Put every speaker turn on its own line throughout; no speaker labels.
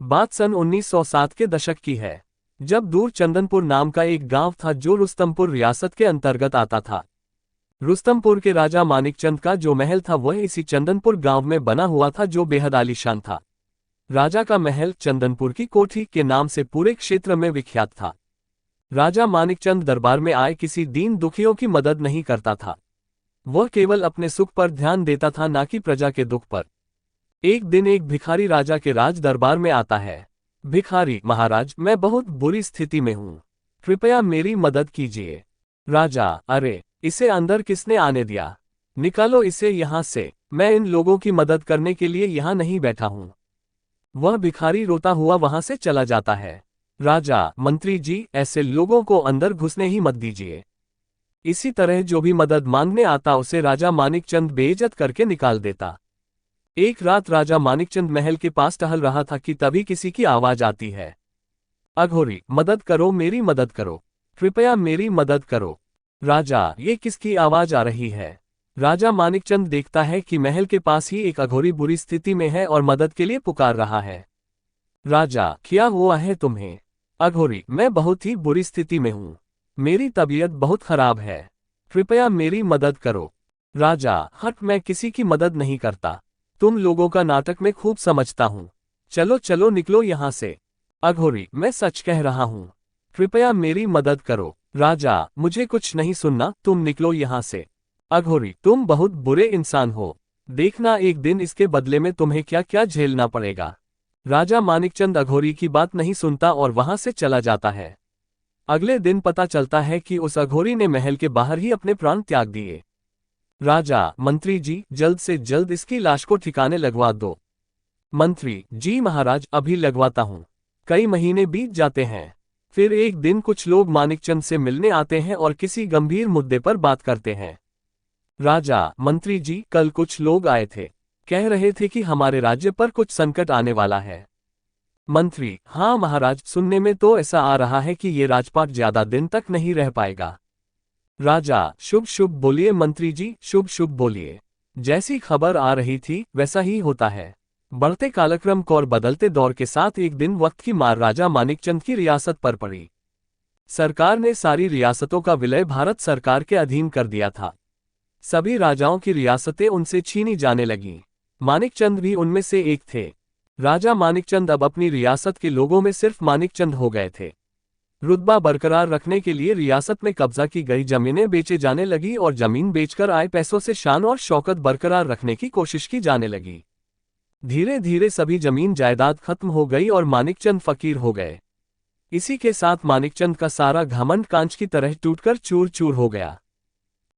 बात सन 1907 के दशक की है, जब दूर चंदनपुर नाम का एक गांव था जो रुस्तमपुर रियासत के अंतर्गत आता था। रुस्तमपुर के राजा मानिकचंद का जो महल था वह इसी चंदनपुर गांव में बना हुआ था, जो बेहद आलीशान था। राजा का महल चंदनपुर की कोठी के नाम से पूरे क्षेत्र में विख्यात था। राजा मानिकचंद दरबार में आए किसी दीन दुखियों की मदद नहीं करता था। वह केवल अपने सुख पर ध्यान देता था, ना कि प्रजा के दुख पर। एक दिन एक भिखारी राजा के राज दरबार में आता है। भिखारी: महाराज, मैं बहुत बुरी स्थिति में हूँ, कृपया मेरी मदद कीजिए। राजा: अरे, इसे अंदर किसने आने दिया? निकालो इसे यहाँ से, मैं इन लोगों की मदद करने के लिए यहाँ नहीं बैठा हूँ। वह भिखारी रोता हुआ वहां से चला जाता है। राजा: मंत्री जी, ऐसे लोगों को अंदर घुसने ही मत दीजिए। इसी तरह जो भी मदद मांगने आता उसे राजा मानिकचंद बेइज्जत करके निकाल देता। एक रात राजा मानिकचंद महल के पास टहल रहा था कि तभी किसी की आवाज आती है। अघोरी, मदद करो, मेरी मदद करो, कृपया मेरी मदद करो। राजा: ये किसकी आवाज आ रही है? राजा मानिकचंद देखता है कि महल के पास ही एक अघोरी बुरी स्थिति में है और मदद के लिए पुकार रहा है। राजा: क्या हुआ है तुम्हें? अघोरी: मैं बहुत ही बुरी स्थिति में हूँ, मेरी तबीयत बहुत खराब है, कृपया मेरी मदद करो। राजा: हट, मैं किसी की मदद नहीं करता, तुम लोगों का नाटक मैं खूब समझता हूँ, चलो चलो निकलो यहाँ से। अघोरी: मैं सच कह रहा हूँ, कृपया मेरी मदद करो। राजा: मुझे कुछ नहीं सुनना, तुम निकलो यहाँ से। अघोरी: तुम बहुत बुरे इंसान हो, देखना एक दिन इसके बदले में तुम्हें क्या क्या झेलना पड़ेगा। राजा मानिकचंद अघोरी की बात नहीं सुनता और वहां से चला जाता है। अगले दिन पता चलता है कि उस अघोरी ने महल के बाहर ही अपने प्राण त्याग दिए। राजा: मंत्री जी, जल्द से जल्द इसकी लाश को ठिकाने लगवा दो। मंत्री: जी महाराज, अभी लगवाता हूँ। कई महीने बीत जाते हैं। फिर एक दिन कुछ लोग मानिकचंद से मिलने आते हैं और किसी गंभीर मुद्दे पर बात करते हैं। राजा: मंत्री जी, कल कुछ लोग आए थे, कह रहे थे कि हमारे राज्य पर कुछ संकट आने वाला है। मंत्री: हाँ महाराज, सुनने में तो ऐसा आ रहा है कि ये राजपाट ज्यादा दिन तक नहीं रह पाएगा। राजा: शुभ शुभ बोलिए मंत्री जी, शुभ शुभ बोलिए। जैसी खबर आ रही थी वैसा ही होता है। बढ़ते कालक्रम और बदलते दौर के साथ एक दिन वक्त की मार राजा मानिकचंद की रियासत पर पड़ी। सरकार ने सारी रियासतों का विलय भारत सरकार के अधीन कर दिया था। सभी राजाओं की रियासतें उनसे छीनी जाने लगीं। मानिकचंद भी उनमें से एक थे। राजा मानिकचंद अब अपनी रियासत के लोगों में सिर्फ मानिकचंद हो गए थे। रुतबा बरकरार रखने के लिए रियासत में कब्जा की गई जमीनें बेचे जाने लगी और जमीन बेचकर आए पैसों से शान और शौकत बरकरार रखने की कोशिश की जाने लगी। धीरे धीरे सभी जमीन जायदाद खत्म हो गई और मानिकचंद फकीर हो गए। इसी के साथ मानिकचंद का सारा घमंड कांच की तरह टूटकर चूर चूर हो गया।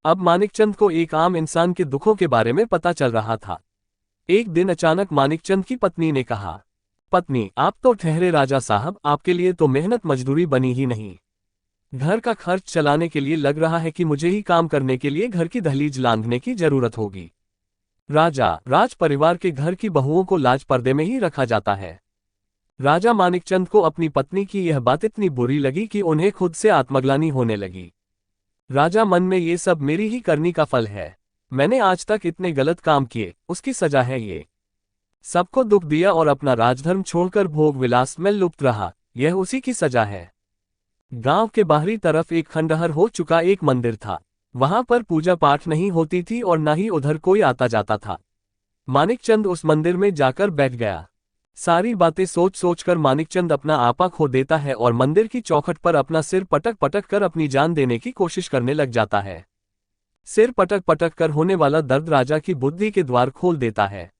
अब मानिकचंद को एक आम इंसान के दुखों के बारे में पता चल रहा था। एक दिन अचानक मानिकचंद की पत्नी ने कहा, पत्नी, आप तो ठहरे राजा साहब, आपके लिए तो मेहनत मजदूरी बनी ही नहीं। घर का खर्च चलाने के लिए लग रहा है कि मुझे ही काम करने के लिए घर की दहलीज लांघने की जरूरत होगी। राजा: राज परिवार के घर की बहुओं को लाज पर्दे में ही रखा जाता है। राजा मानिकचंद को अपनी पत्नी की यह बात इतनी बुरी लगी कि उन्हें खुद से आत्मग्लानि होने लगी। राजा मन में, ये सब मेरी ही करनी का फल है, मैंने आज तक इतने गलत काम किए, उसकी सजा है ये। सबको दुख दिया और अपना राजधर्म छोड़कर भोग विलास में लुप्त रहा, यह उसी की सजा है। गांव के बाहरी तरफ एक खंडहर हो चुका एक मंदिर था। वहां पर पूजा पाठ नहीं होती थी और न ही उधर कोई आता जाता था। मानिकचंद उस मंदिर में जाकर बैठ गया। सारी बातें सोच सोचकर मानिकचंद अपना आपा खो देता है और मंदिर की चौखट पर अपना सिर पटक पटक कर अपनी जान देने की कोशिश करने लग जाता है। सिर पटक पटक कर होने वाला दर्द राजा की बुद्धि के द्वार खोल देता है।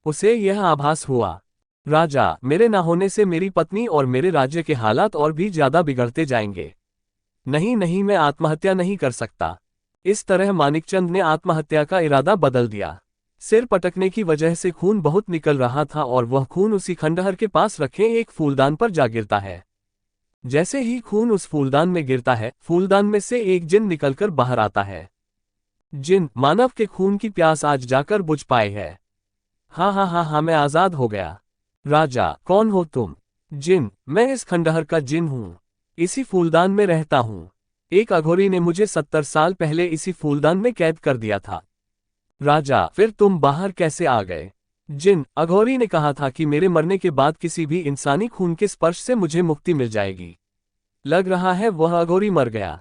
उसे यह आभास हुआ, राजा, मेरे न होने से मेरी पत्नी और मेरे राज्य के हालात और भी ज्यादा बिगड़ते जाएंगे। नहीं नहीं, मैं आत्महत्या नहीं कर सकता। इस तरह मानिकचंद ने आत्महत्या का इरादा बदल दिया। सिर पटकने की वजह से खून बहुत निकल रहा था और वह खून उसी खंडहर के पास रखे एक फूलदान पर जा गिरता है। जैसे ही खून उस फूलदान में गिरता है, फूलदान में से एक जिन निकलकर बाहर आता है। जिन मानव के खून की प्यास आज जाकर बुझ पाए है। हाँ हाँ हाँ हाँ, मैं आजाद हो गया। राजा, कौन हो तुम? जिन, मैं इस खंडहर का जिन हूँ, इसी फूलदान में रहता हूँ। एक अघोरी ने मुझे 70 साल पहले इसी फूलदान में कैद कर दिया था। राजा, फिर तुम बाहर कैसे आ गए? जिन अघोरी ने कहा था कि मेरे मरने के बाद किसी भी इंसानी खून के स्पर्श से मुझे मुक्ति मिल जाएगी। लग रहा है वह अघोरी मर गया।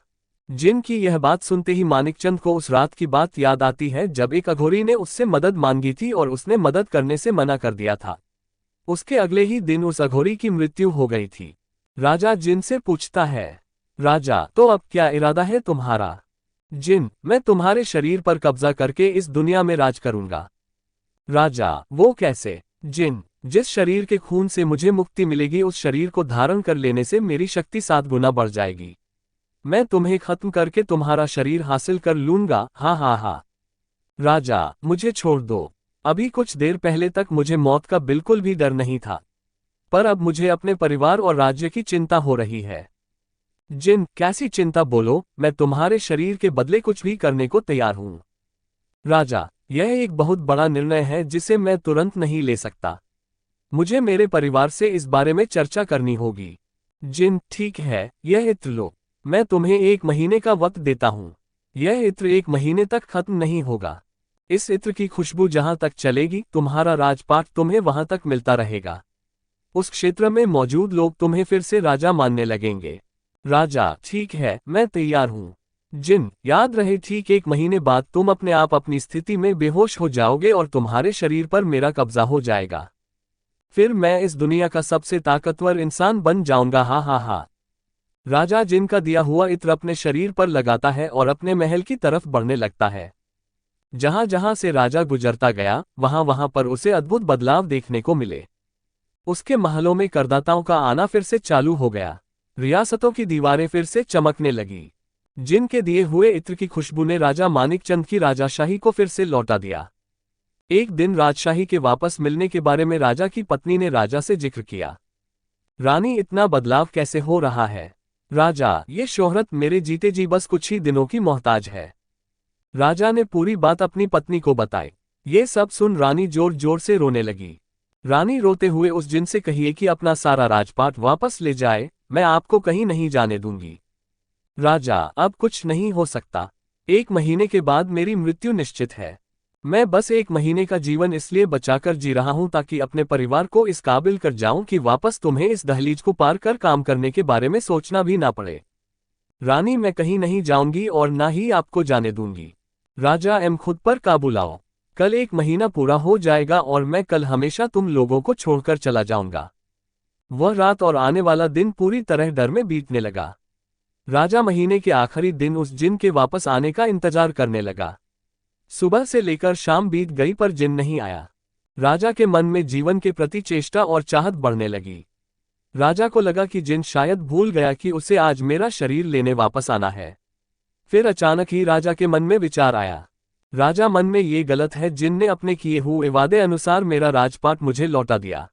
जिन की यह बात सुनते ही मानिकचंद को उस रात की बात याद आती है जब एक अघोरी ने उससे मदद मांगी थी और उसने मदद करने से मना कर दिया था। उसके अगले ही दिन उस अघोरी की मृत्यु हो गई थी। राजा जिन से पूछता है, राजा तो अब क्या इरादा है तुम्हारा? जिन, मैं तुम्हारे शरीर पर कब्जा करके इस दुनिया में राज करूंगा। राजा, वो कैसे? जिन, जिस शरीर के खून से मुझे मुक्ति मिलेगी उस शरीर को धारण कर लेने से मेरी शक्ति 7 गुना बढ़ जाएगी। मैं तुम्हें खत्म करके तुम्हारा शरीर हासिल कर लूंगा। हाँ हाँ हाँ। राजा, मुझे छोड़ दो। अभी कुछ देर पहले तक मुझे मौत का बिल्कुल भी डर नहीं था, पर अब मुझे अपने परिवार और राज्य की चिंता हो रही है। जिन, कैसी चिंता बोलो, मैं तुम्हारे शरीर के बदले कुछ भी करने को तैयार हूं। राजा, यह एक बहुत बड़ा निर्णय है जिसे मैं तुरंत नहीं ले सकता। मुझे मेरे परिवार से इस बारे में चर्चा करनी होगी। जिन, ठीक है, यह इत्र लो। मैं तुम्हें 1 महीने का वक्त देता हूं। यह इत्र 1 महीने तक खत्म नहीं होगा। इस इत्र की खुशबू जहां तक चलेगी तुम्हारा राजपाट तुम्हें वहां तक मिलता रहेगा। उस क्षेत्र में मौजूद लोग तुम्हें फिर से राजा मानने लगेंगे। राजा, ठीक है, मैं तैयार हूं। जिन, याद रहे ठीक 1 महीने बाद तुम अपने आप अपनी स्थिति में बेहोश हो जाओगे और तुम्हारे शरीर पर मेरा कब्जा हो जाएगा। फिर मैं इस दुनिया का सबसे ताकतवर इंसान बन जाऊंगा। हा हा हा। राजा जिन का दिया हुआ इत्र अपने शरीर पर लगाता है और अपने महल की तरफ बढ़ने लगता है। जहां जहां से राजा गुजरता गया वहां वहां पर उसे अद्भुत बदलाव देखने को मिले। उसके महलों में करदाताओं का आना फिर से चालू हो गया। रियासतों की दीवारें फिर से चमकने लगी। जिन के दिए हुए इत्र की खुशबू ने राजा मानिकचंद की राजाशाही को फिर से लौटा दिया। एक दिन राजशाही के वापस मिलने के बारे में राजा की पत्नी ने राजा से जिक्र किया। रानी, इतना बदलाव कैसे हो रहा है? राजा, ये शोहरत मेरे जीते जी बस कुछ ही दिनों की मोहताज है। राजा ने पूरी बात अपनी पत्नी को बताई। ये सब सुन रानी जोर जोर से रोने लगी। रानी रोते हुए उस जिन से कहिए कि अपना सारा राजपाट वापस ले जाए, मैं आपको कहीं नहीं जाने दूंगी। राजा, अब कुछ नहीं हो सकता। 1 महीने के बाद मेरी मृत्यु निश्चित है। मैं बस 1 महीने का जीवन इसलिए बचाकर जी रहा हूं ताकि अपने परिवार को इस काबिल कर जाऊं कि वापस तुम्हें इस दहलीज को पार कर काम करने के बारे में सोचना भी ना पड़े। रानी, मैं कहीं नहीं जाऊंगी और ना ही आपको जाने दूंगी। राजा, खुद पर काबू लाओ। कल 1 महीना पूरा हो जाएगा और मैं कल हमेशा तुम लोगों को छोड़कर चला जाऊंगा। वह रात और आने वाला दिन पूरी तरह डर में बीतने लगा। राजा महीने के आखिरी दिन उस जिन के वापस आने का इंतजार करने लगा। सुबह से लेकर शाम बीत गई पर जिन नहीं आया। राजा के मन में जीवन के प्रति चेष्टा और चाहत बढ़ने लगी। राजा को लगा कि जिन शायद भूल गया कि उसे आज मेरा शरीर लेने वापस आना है। फिर अचानक ही राजा के मन में विचार आया। राजा, मन में ये गलत है, जिन ने अपने किए हुए वादे अनुसार मेरा राजपाट मुझे लौटा दिया।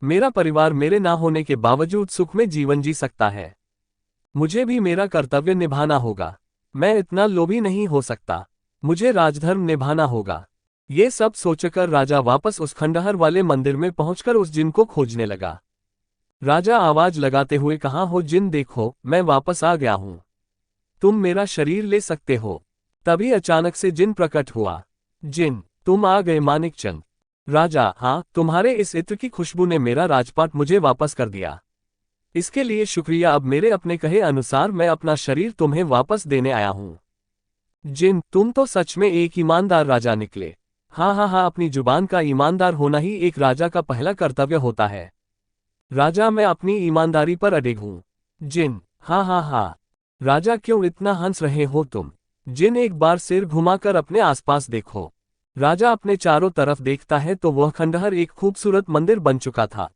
मेरा परिवार मेरे ना होने के बावजूद सुख में जीवन जी सकता है। मुझे भी मेरा कर्तव्य निभाना होगा। मैं इतना लोभी नहीं हो सकता। मुझे राजधर्म निभाना होगा। ये सब सोचकर राजा वापस उस खंडहर वाले मंदिर में पहुंचकर उस जिन को खोजने लगा। राजा आवाज लगाते हुए, कहाँ हो जिन? देखो, मैं वापस आ गया हूं। तुम मेरा शरीर ले सकते हो। तभी अचानक से जिन प्रकट हुआ। जिन, तुम आ गए मानिकचंद। राजा, हाँ, तुम्हारे इस इत्र की खुशबू ने मेरा राजपाट मुझे वापस कर दिया। इसके लिए शुक्रिया। अब मेरे अपने कहे अनुसार मैं अपना शरीर तुम्हें वापस देने आया हूं। जिन, तुम तो सच में एक ईमानदार राजा निकले। हाँ हाँ हाँ, अपनी जुबान का ईमानदार होना ही एक राजा का पहला कर्तव्य होता है। राजा, मैं अपनी ईमानदारी पर अडिग हूं। जिन, हाँ हाँ हाँ। राजा, क्यों इतना हंस रहे हो तुम? जिन, एक बार सिर घुमाकर अपने आसपास देखो। राजा अपने चारों तरफ देखता है तो वह खंडहर एक खूबसूरत मंदिर बन चुका था।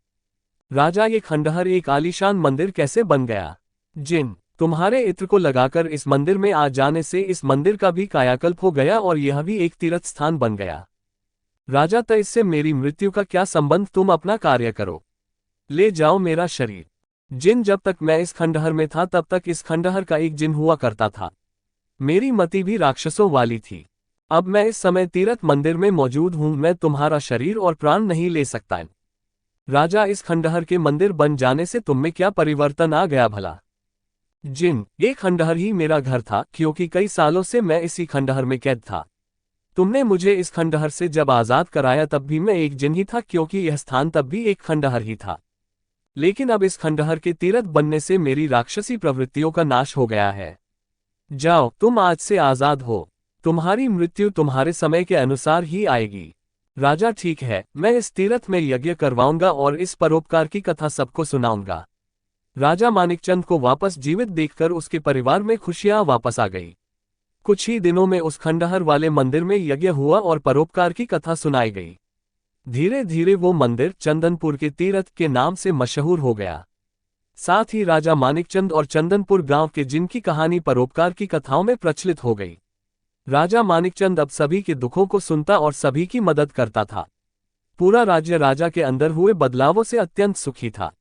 राजा, ये खंडहर एक आलीशान मंदिर कैसे बन गया? जिन, तुम्हारे इत्र को लगाकर इस मंदिर में आ जाने से इस मंदिर का भी कायाकल्प हो गया और यह भी एक तीर्थ स्थान बन गया। राजा, तो इससे मेरी मृत्यु का क्या संबंध? तुम अपना कार्य करो, ले जाओ मेरा शरीर। जिन, जब तक मैं इस खंडहर में था तब तक इस खंडहर का एक जिन हुआ करता था। मेरी मति भी राक्षसों वाली थी। अब मैं इस समय तीर्थ मंदिर में मौजूद हूं। मैं तुम्हारा शरीर और प्राण नहीं ले सकता। राजा, इस खंडहर के मंदिर बन जाने से तुम में क्या परिवर्तन आ गया भला? जिन, ये खंडहर ही मेरा घर था, क्योंकि कई सालों से मैं इसी खंडहर में कैद था। तुमने मुझे इस खंडहर से जब आज़ाद कराया तब भी मैं एक जिन ही था, क्योंकि यह स्थान तब भी एक खंडहर ही था। लेकिन अब इस खंडहर के तीरथ बनने से मेरी राक्षसी प्रवृत्तियों का नाश हो गया है। जाओ, तुम आज से आज़ाद हो। तुम्हारी मृत्यु तुम्हारे समय के अनुसार ही आएगी। राजा, ठीक है, मैं इस तीरथ में यज्ञ करवाऊंगा और इस परोपकार की कथा सबको सुनाऊंगा। राजा मानिकचंद को वापस जीवित देखकर उसके परिवार में खुशियां वापस आ गई। कुछ ही दिनों में उस खंडहर वाले मंदिर में यज्ञ हुआ और परोपकार की कथा सुनाई गई। धीरे धीरे वो मंदिर चंदनपुर के तीरथ के नाम से मशहूर हो गया। साथ ही राजा मानिकचंद और चंदनपुर गांव के जिनकी कहानी परोपकार की कथाओं में प्रचलित हो गई। राजा मानिकचंद अब सभी के दुखों को सुनता और सभी की मदद करता था। पूरा राज्य राजा के अंदर हुए बदलावों से अत्यंत सुखी था।